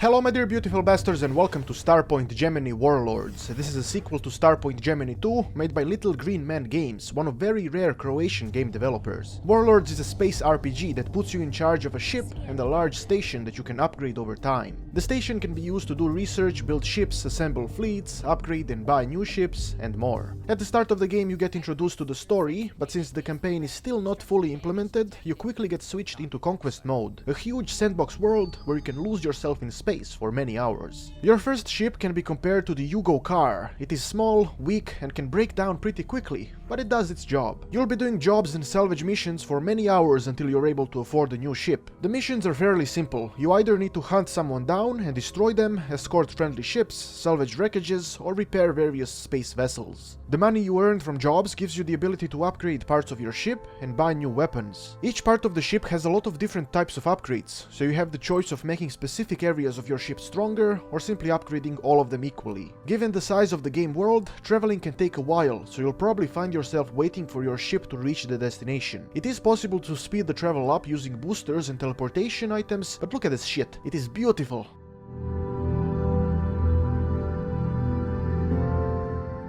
Hello my dear beautiful bastards and welcome to Starpoint Gemini Warlords. This is a sequel to Starpoint Gemini 2 made by Little Green Man Games, one of very rare Croatian game developers. Warlords is a space RPG that puts you in charge of a ship and a large station that you can upgrade over time. The station can be used to do research, build ships, assemble fleets, upgrade and buy new ships, and more. At the start of the game you get introduced to the story, but since the campaign is still not fully implemented, you quickly get switched into Conquest Mode, a huge sandbox world where you can lose yourself in space for many hours. Your first ship can be compared to the Yugo car. It is small, weak, and can break down pretty quickly, but it does its job. You'll be doing jobs and salvage missions for many hours until you're able to afford a new ship. The missions are fairly simple. You either need to hunt someone down and destroy them, escort friendly ships, salvage wreckages, or repair various space vessels. The money you earn from jobs gives you the ability to upgrade parts of your ship and buy new weapons. Each part of the ship has a lot of different types of upgrades, so you have the choice of making specific areas of your ship stronger or simply upgrading all of them equally. Given the size of the game world, traveling can take a while, so you'll probably find yourself waiting for your ship to reach the destination. It is possible to speed the travel up using boosters and teleportation items, but look at this shit. It is beautiful.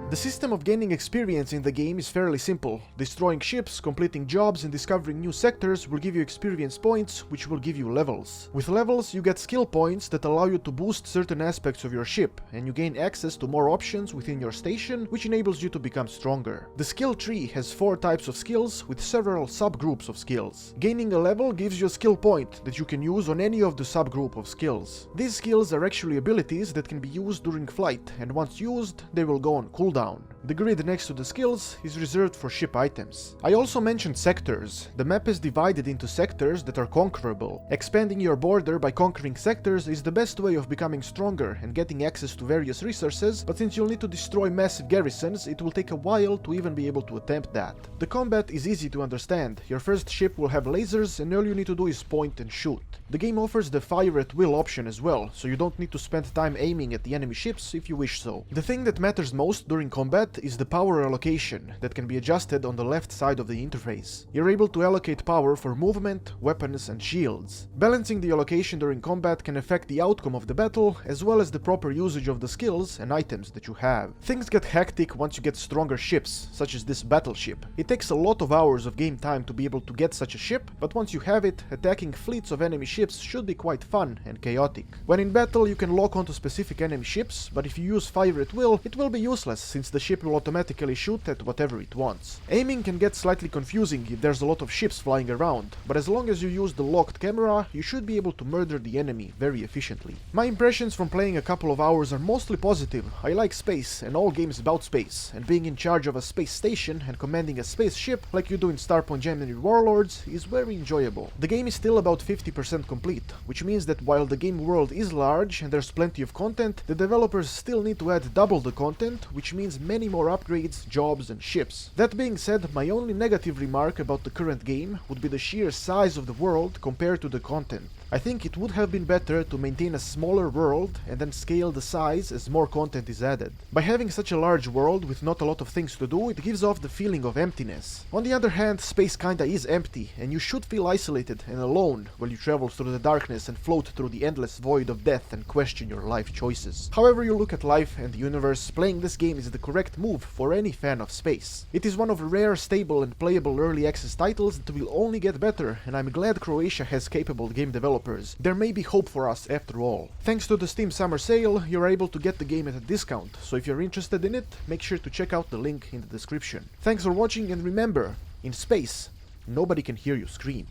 The system of gaining experience in the game is fairly simple. Destroying ships, completing jobs, and discovering new sectors will give you experience points, which will give you levels. With levels, you get skill points that allow you to boost certain aspects of your ship, and you gain access to more options within your station, which enables you to become stronger. The skill tree has 4 types of skills with several subgroups of skills. Gaining a level gives you a skill point that you can use on any of the subgroup of skills. These skills are actually abilities that can be used during flight, and once used, they will go on cooldown. The grid next to the skills is reserved for ship items. I also mentioned sectors. The map is divided into sectors that are conquerable. Expanding your border by conquering sectors is the best way of becoming stronger and getting access to various resources, but since you'll need to destroy massive garrisons, it will take a while to even be able to attempt that. The combat is easy to understand. Your first ship will have lasers and all you need to do is point and shoot. The game offers the fire at will option as well, so you don't need to spend time aiming at the enemy ships if you wish so. The thing that matters most during combat is the power allocation that can be adjusted on the left side of the interface. You're able to allocate power for movement, weapons, and shields. Balancing the allocation during combat can affect the outcome of the battle, as well as the proper usage of the skills and items that you have. Things get hectic once you get stronger ships, such as this battleship. It takes a lot of hours of game time to be able to get such a ship, but once you have it, attacking fleets of enemy ships should be quite fun and chaotic. When in battle, you can lock onto specific enemy ships, but if you use fire at will, it will be useless since the ship will automatically shoot at whatever it wants. Aiming can get slightly confusing if there's a lot of ships flying around, but as long as you use the locked camera, you should be able to murder the enemy very efficiently. My impressions from playing a couple of hours are mostly positive. I like space and all games about space, and being in charge of a space station and commanding a spaceship like you do in Starpoint Gemini Warlords is very enjoyable. The game is still about 50% complete, which means that while the game world is large and there's plenty of content, the developers still need to add double the content, which means many more upgrades, jobs, and ships. That being said, my only negative remark about the current game would be the sheer size of the world compared to the content. I think it would have been better to maintain a smaller world and then scale the size as more content is added. By having such a large world with not a lot of things to do, it gives off the feeling of emptiness. On the other hand, space kinda is empty, and you should feel isolated and alone while you travel through the darkness and float through the endless void of death and question your life choices. However you look at life and the universe, playing this game is the correct move for any fan of space. It is one of rare, stable, and playable early access titles that will only get better, and I'm glad Croatia has capable game developers. There may be hope for us after all. Thanks to the Steam Summer Sale, you're able to get the game at a discount, so if you're interested in it, make sure to check out the link in the description. Thanks for watching, and remember, in space, nobody can hear you scream.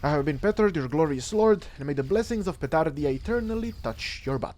I have been Petard, your glorious lord, and may the blessings of Petardia eternally touch your butt.